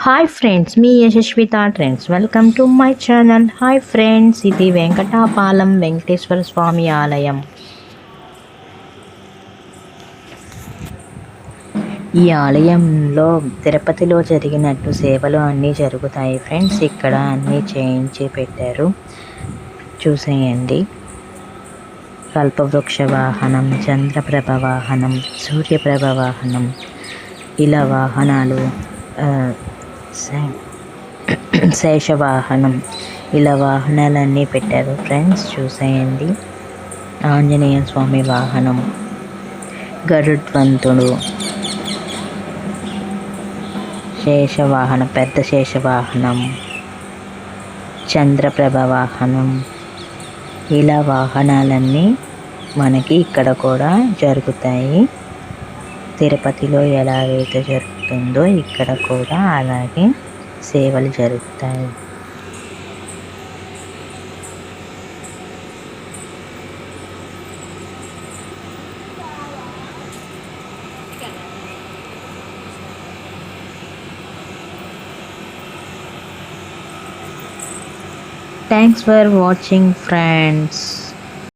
Hi friends, me యశస్విత trends. Welcome to my channel. Hi friends, ఇది వెంకటాపాలెం వెంకటేశ్వర స్వామి ఆలయం. ఈ ఆలయంలో తిరుపతిలో జరిగినట్టు సేవలు అన్నీ జరుగుతాయి ఫ్రెండ్స్. ఇక్కడ అన్నీ చేయించి పెట్టారు, చూసేయండి. కల్పవృక్ష వాహనం, చంద్రప్రభ వాహనం, సూర్యప్రభ వాహనం, ఇలా వాహనాలు, శేషవాహనం, ఇలా వాహనాలన్నీ పెట్టారు ఫ్రెండ్స్, చూసేయండి. ఆంజనేయ స్వామి వాహనం, గరుడ్వంతుడు, శేషవాహనం, పెద్ద శేషవాహనం, చంద్రప్రభ వాహనం, ఇలా వాహనాలన్నీ మనకి ఇక్కడ కూడా జరుగుతాయి. తిరుపతిలో ఎలాగైతే జరుగుతుందో ఇక్కడ కూడా అలాగే సేవలు జరుగుతాయి. Thanks for watching friends.